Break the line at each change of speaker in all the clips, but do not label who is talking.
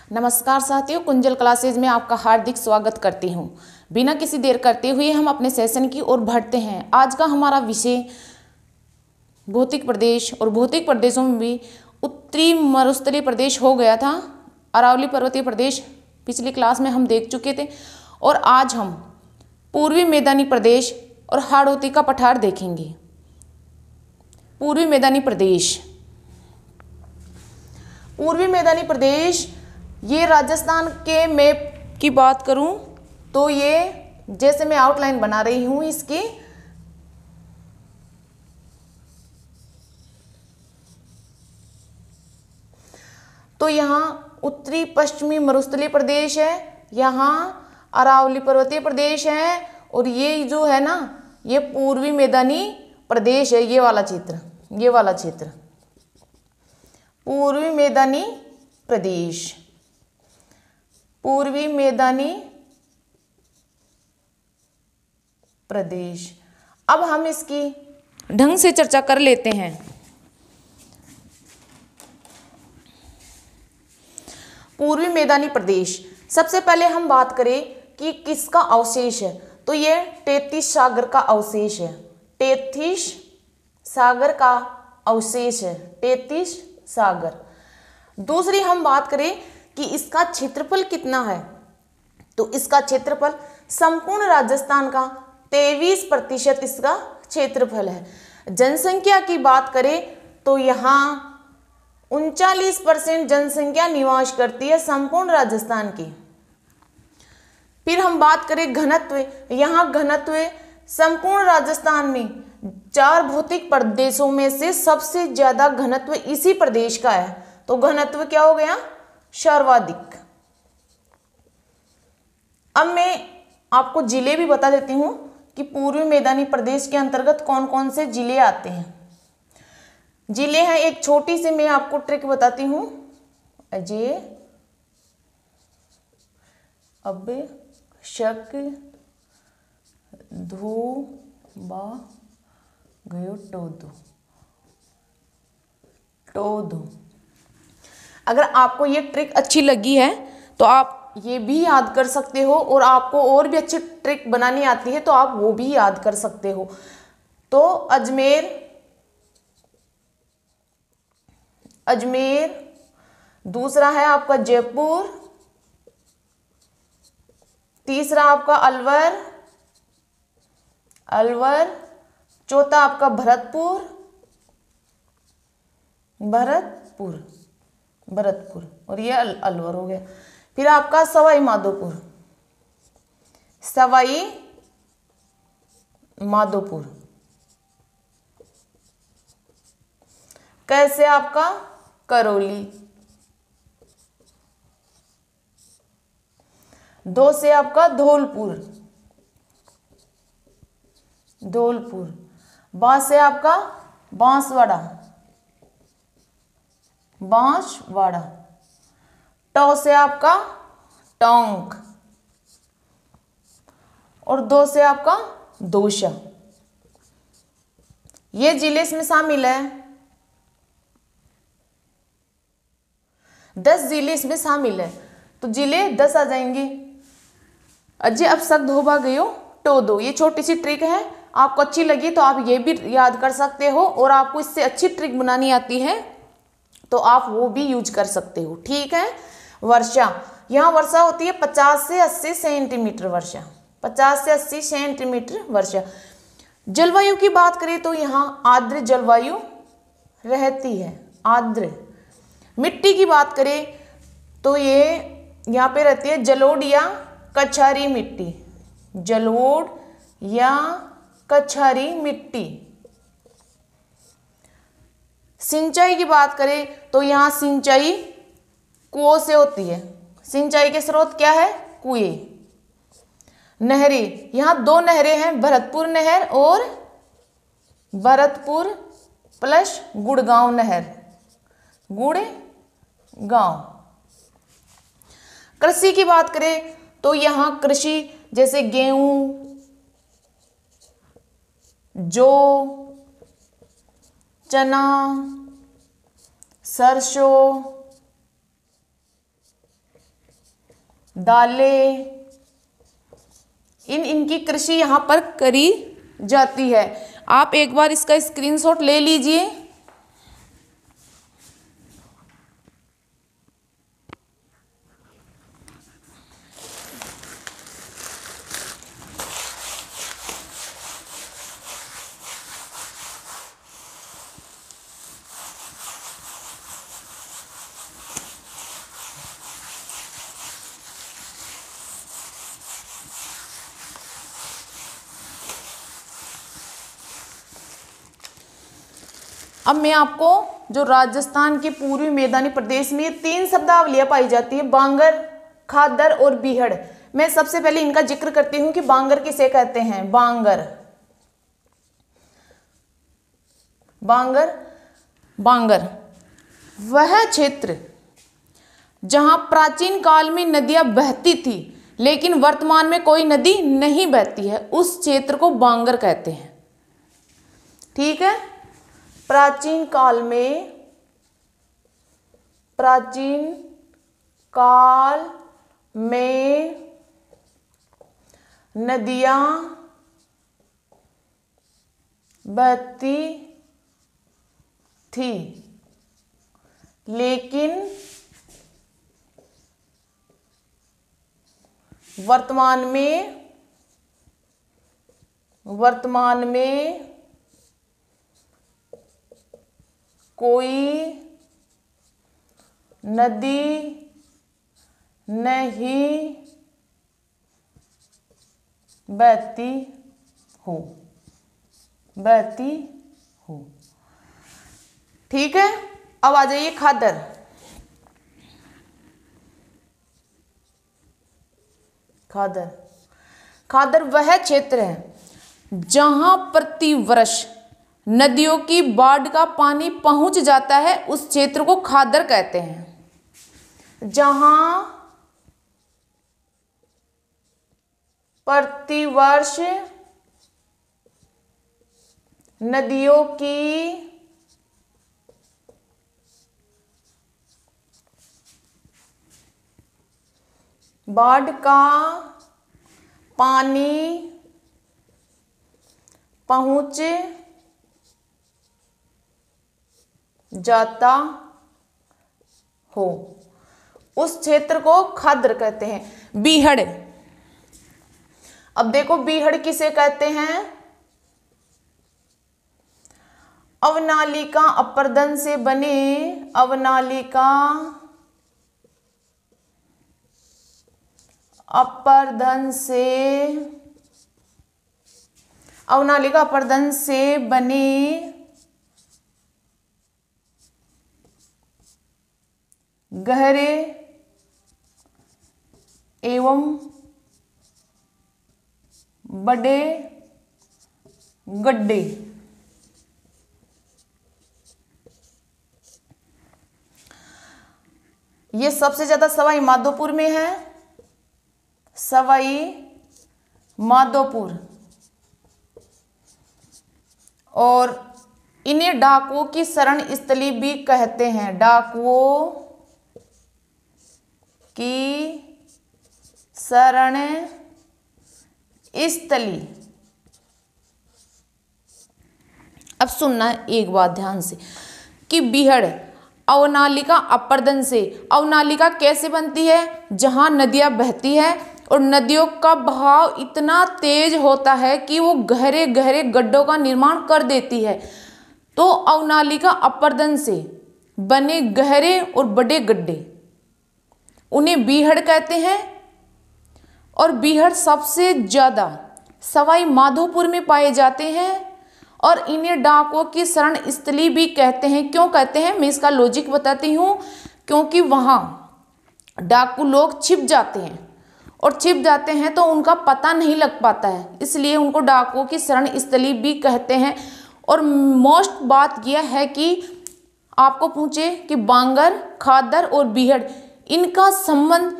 नमस्कार साथियों, कुंजल क्लासेज में आपका हार्दिक स्वागत करती हूँ। बिना किसी देर करते हुए हम अपने सेशन की ओर बढ़ते हैं। आज का हमारा विषय भौतिक प्रदेश, और भौतिक प्रदेशों में भी उत्तरी मरुस्थलीय प्रदेश हो गया था। अरावली पर्वतीय प्रदेश पिछली क्लास में हम देख चुके थे, और आज हम पूर्वी मैदानी प्रदेश और हाड़ौती का पठार देखेंगे। पूर्वी मैदानी प्रदेश, पूर्वी मैदानी प्रदेश, ये राजस्थान के मैप की बात करूं तो ये जैसे मैं आउटलाइन बना रही हूं इसकी, तो यहाँ उत्तरी पश्चिमी मरुस्थलीय प्रदेश है, यहाँ अरावली पर्वतीय प्रदेश है, और ये जो है ना ये पूर्वी मैदानी प्रदेश है। ये वाला क्षेत्र, ये वाला क्षेत्र पूर्वी मैदानी प्रदेश, पूर्वी मैदानी प्रदेश। अब हम इसकी ढंग से चर्चा कर लेते हैं। पूर्वी मैदानी प्रदेश, सबसे पहले हम बात करें कि किसका अवशेष है, तो ये टेथिस सागर का अवशेष है। टेथिस सागर का अवशेष है, टेथिस सागर। दूसरी हम बात करें कि इसका क्षेत्रफल कितना है, तो इसका क्षेत्रफल संपूर्ण राजस्थान का 23% इसका क्षेत्रफल है। जनसंख्या की बात करें तो यहाँ 39% जनसंख्या निवास करती है संपूर्ण राजस्थान की। फिर हम बात करें घनत्व, यहाँ घनत्व संपूर्ण राजस्थान में 4 भौतिक प्रदेशों में से सबसे ज्यादा घनत्व इसी प्रदेश का है, तो घनत्व क्या हो गया, सर्वाधिक। अब मैं आपको जिले भी बता देती हूं कि पूर्वी मैदानी प्रदेश के अंतर्गत कौन कौन से जिले आते हैं। जिले हैं, एक छोटी सी मैं आपको ट्रिक बताती हूं। अजय, अब, शक, धू, बा, गयो, टोदो, टोदो। अगर आपको ये ट्रिक अच्छी लगी है तो आप ये भी याद कर सकते हो, और आपको और भी अच्छी ट्रिक बनानी आती है तो आप वो भी याद कर सकते हो। तो अजमेर, अजमेर, दूसरा है आपका जयपुर, तीसरा आपका अलवर, अलवर, चौथा आपका भरतपुर, भरतपुर, भरतपुर, और ये अलवर हो गया। फिर आपका सवाई माधोपुर, सवाई माधोपुर। कैसे आपका करौली, 2 से आपका धौलपुर, धौलपुर। 5 से आपका बांसवाड़ा, बांसवाड़ा। टौ से आपका टोंक, और 2 से आपका दौसा। ये जिले इसमें शामिल है, 10 जिले इसमें शामिल है, तो जिले 10 आ जाएंगे। अजय, अब सक धोबा गयो टोदो। ये छोटी सी ट्रिक है, आपको अच्छी लगी तो आप ये भी याद कर सकते हो, और आपको इससे अच्छी ट्रिक बनानी आती है तो आप वो भी यूज कर सकते हो। ठीक है। वर्षा, यहाँ वर्षा होती है 50 से 80 सेंटीमीटर वर्षा, 50 से 80 सेंटीमीटर वर्षा। जलवायु की बात करें तो यहाँ आर्द्र जलवायु रहती है, आर्द्र। मिट्टी की बात करें तो ये यहाँ पे रहती है जलोढ़ या कछारी मिट्टी, जलोढ़ या कछारी मिट्टी। सिंचाई की बात करें तो यहाँ सिंचाई कुओं से होती है, सिंचाई के स्रोत क्या है, कुएं। नहरें, यहाँ 2 नहरें हैं, भरतपुर नहर और भरतपुर प्लस गुड़गांव नहर, गुड़गांव। कृषि की बात करें तो यहाँ कृषि जैसे गेहूं, जौ, चना, सरसों, दालें, इनकी कृषि यहाँ पर करी जाती है। आप एक बार इसका स्क्रीनशॉट ले लीजिए। अब मैं आपको जो राजस्थान के पूर्वी मैदानी प्रदेश में 3 शब्दावलियां पाई जाती है, बांगर, खादर और बीहड़। मैं सबसे पहले इनका जिक्र करती हूं कि बांगर किसे कहते हैं। बांगर, बांगर, बांगर वह क्षेत्र जहां प्राचीन काल में नदियां बहती थी लेकिन वर्तमान में कोई नदी नहीं बहती है, उस क्षेत्र को बांगर कहते हैं। ठीक है। प्राचीन काल में नदियां बहती थी लेकिन वर्तमान में कोई नदी नहीं बहती हो। ठीक है। अब आ जाइए खादर। खादर वह क्षेत्र है जहां प्रतिवर्ष नदियों की बाढ़ का पानी पहुंच जाता है, उस क्षेत्र को खादर कहते हैं। जहां प्रतिवर्ष नदियों की बाढ़ का पानी पहुंच जाता हो, उस क्षेत्र को खादर कहते हैं। बीहड़, अब देखो बीहड़ किसे कहते हैं। अवनालिका अपर्दन से बने, अवनालिका अपर्दन से बने गहरे एवं बड़े गड्ढे। ये सबसे ज्यादा सवाई माधोपुर में है, सवाई माधोपुर। और इन्हें डाकुओं की शरण स्थली भी कहते हैं। डाकुओं की शरण स्थली। अब सुनना एक बात ध्यान से कि बीहड़ अवनालिका अपर्दन से, अवनालिका कैसे बनती है, जहां नदियां बहती है और नदियों का बहाव इतना तेज होता है कि वो गहरे गहरे गड्ढों का निर्माण कर देती है। तो अवनालिका अपर्दन से बने गहरे और बड़े गड्ढे, उन्हें बीहड़ कहते हैं। और बीहड़ सबसे ज्यादा सवाई माधोपुर में पाए जाते हैं और इन्हें डाकुओं की शरण स्थली भी कहते हैं। क्यों कहते हैं, मैं इसका लॉजिक बताती हूँ। क्योंकि वहाँ डाकू लोग छिप जाते हैं और छिप जाते हैं तो उनका पता नहीं लग पाता है, इसलिए उनको डाकुओं की शरण स्थली भी कहते हैं। और मोस्ट बात यह है कि आपको पूछे कि बांगर, खादर और बीहड़ इनका संबंध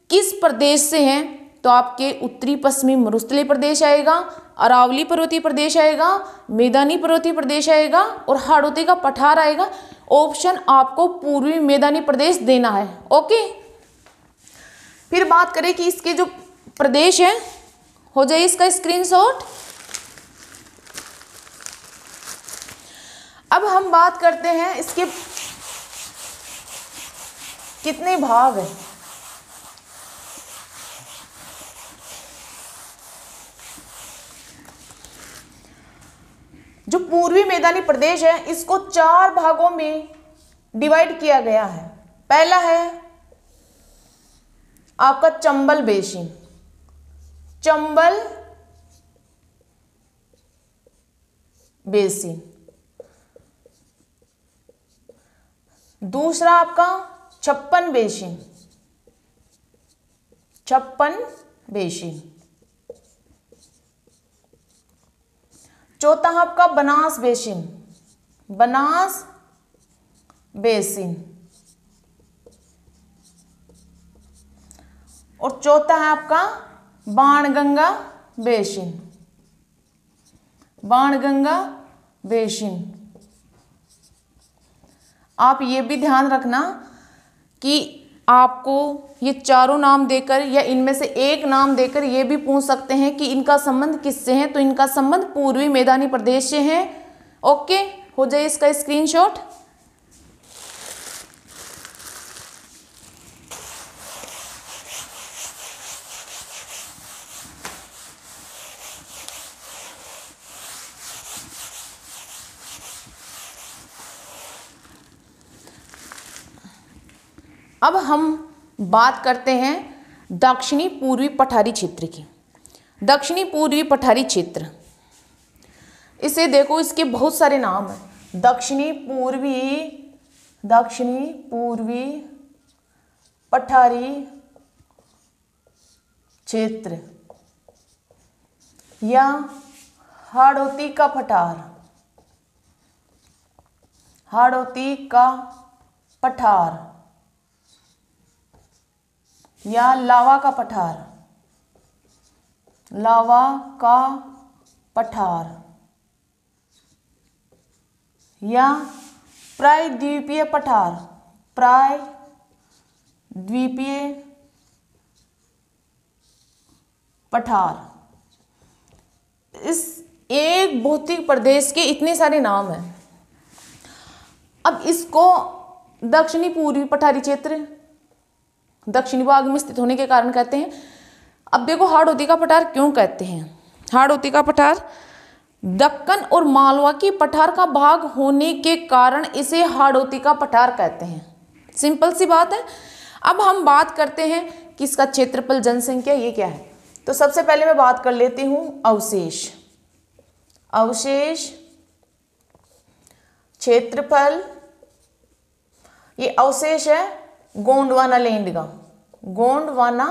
किस प्रदेश से है, तो आपके उत्तरी पश्चिमी मरुस्थलीय प्रदेश आएगा, अरावली पर्वतीय प्रदेश आएगा, मैदानी पर्वतीय प्रदेश आएगा और हाड़ौती का पठार आएगा। ऑप्शन आपको पूर्वी मैदानी प्रदेश देना है। ओके, फिर फिर बात करें कि इसके जो प्रदेश है, हो जाए इसका स्क्रीनशॉट। अब हम बात करते हैं इसके कितने भाग हैं। जो पूर्वी मैदानी प्रदेश है इसको 4 भागों में डिवाइड किया गया है। पहला है आपका चंबल बेसिन, चंबल बेसिन। दूसरा आपका छप्पन बेसिन, छप्पन बेसिन। चौथा आपका बनास बेसिन, बनास बेसिन। और चौथा है आपका बाणगंगा बेसिन, बाणगंगा बेसिन। आप ये भी ध्यान रखना कि आपको ये चारों नाम देकर या इनमें से एक नाम देकर ये भी पूछ सकते हैं कि इनका संबंध किससे है, तो इनका संबंध पूर्वी मैदानी प्रदेश से है। ओके, हो जाए इसका स्क्रीनशॉट। अब हम बात करते हैं दक्षिणी पूर्वी पठारी क्षेत्र की। दक्षिणी पूर्वी पठारी क्षेत्र, इसे देखो, इसके बहुत सारे नाम हैं। दक्षिणी पूर्वी पठारी क्षेत्र या हाड़ौती का पठार, हाड़ौती का पठार या लावा का पठार, लावा का पठार या प्रायद्वीपीय पठार, प्रायद्वीपीय पठार। इस एक भौतिक प्रदेश के इतने सारे नाम हैं। अब इसको दक्षिणी पूर्वी पठारी क्षेत्र दक्षिणी भाग में स्थित होने के कारण कहते हैं। अब देखो, हाड़ौती का पठार क्यों कहते हैं? हाड़ौती का पठार दक्कन और मालवा की पठार का भाग होने के कारण इसे हाड़ौती का पठार कहते हैं। सिंपल सी बात है। अब हम बात करते हैं कि इसका क्षेत्रफल, जनसंख्या ये क्या है। तो सबसे पहले मैं बात कर लेती हूँ अवशेष। अवशेष क्षेत्रफल, ये अवशेष है गोंडवाना लैंड का, गोंडवाना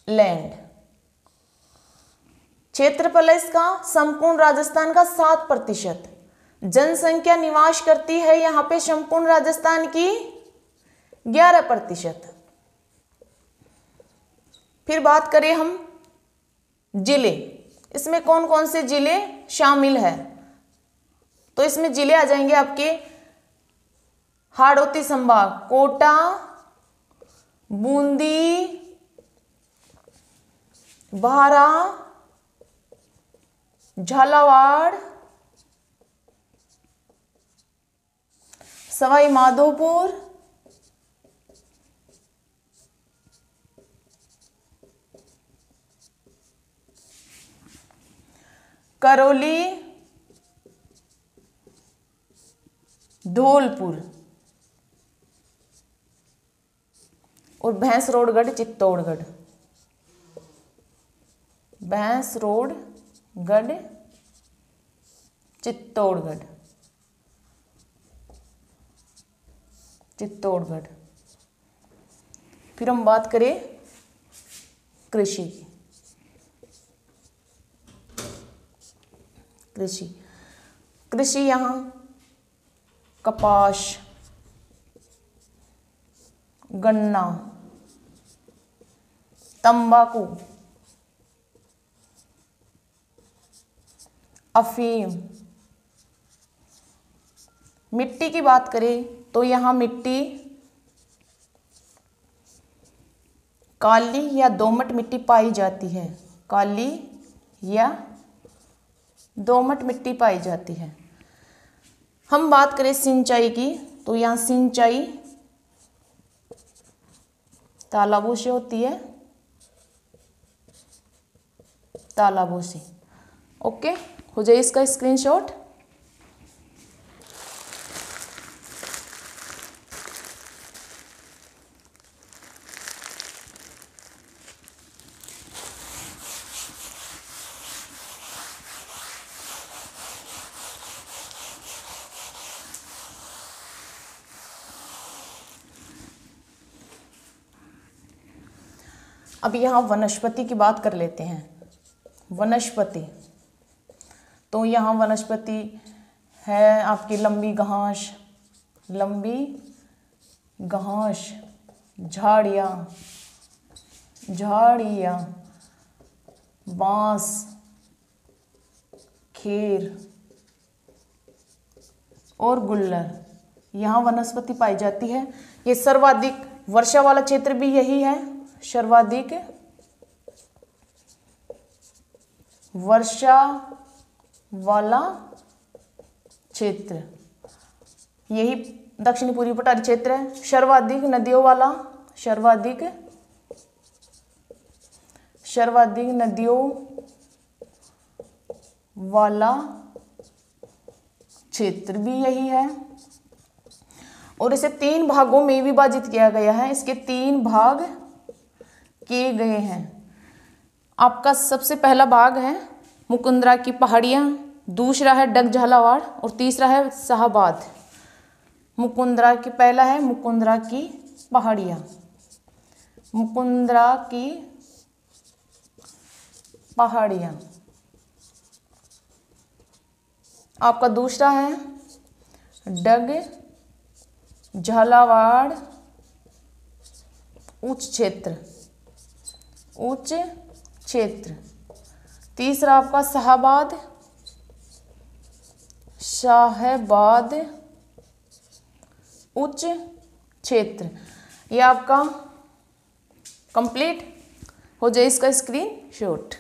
लैंड। क्षेत्रफल है इसका संपूर्ण राजस्थान का 7%। जनसंख्या निवास करती है यहां पे संपूर्ण राजस्थान की 11%। फिर बात करें हम जिले, इसमें कौन कौन से जिले शामिल है। तो इसमें जिले आ जाएंगे आपके हाड़ौती संभाग, कोटा, बूंदी, बारा, झालावाड़, सवाई माधोपुर, करौली, धौलपुर और भैंसरोडगढ़, चित्तौड़गढ़। भैंसरोडगढ़, चित्तौड़गढ़, चित्तौड़गढ़। फिर हम बात करें कृषि की। कृषि, कृषि यहाँ कपास, गन्ना, तंबाकू, अफीम। मिट्टी की बात करें तो यहाँ मिट्टी काली या दोमट मिट्टी पाई जाती है, काली या दोमट मिट्टी पाई जाती है। हम बात करें सिंचाई की, तो यहाँ सिंचाई तालाबों से होती है, तालाबों से। ओके, हो जाए इसका स्क्रीनशॉट। अब यहाँ वनस्पति की बात कर लेते हैं। वनस्पति, तो यहाँ वनस्पति है आपकी लंबी घास, लंबी घास, झाड़ियाँ, झाड़ियाँ, बांस, खेर और गुल्लर, यहाँ वनस्पति पाई जाती है। ये सर्वाधिक वर्षा वाला क्षेत्र भी यही है, सर्वाधिक वर्षा वाला क्षेत्र यही दक्षिणी पूर्वी पठारी क्षेत्र है। सर्वाधिक नदियों वाला, सर्वाधिक नदियों वाला क्षेत्र भी यही है। और इसे 3 भागों में विभाजित किया गया है, इसके 3 भाग किए गए हैं। आपका सबसे पहला भाग है मुकुंदरा की पहाड़ियाँ, दूसरा है डग झालावाड़ और तीसरा है शाहबाद। मुकुंदरा की पहला है मुकुंदरा की पहाड़ियाँ, मुकुंदरा की पहाड़ियाँ। आपका दूसरा है डग झालावाड़ उच्च क्षेत्र, उच्च क्षेत्र। तीसरा आपका शाहबाद, शाहबाद उच्च क्षेत्र। ये आपका कंप्लीट हो जाए इसका स्क्रीनशॉट।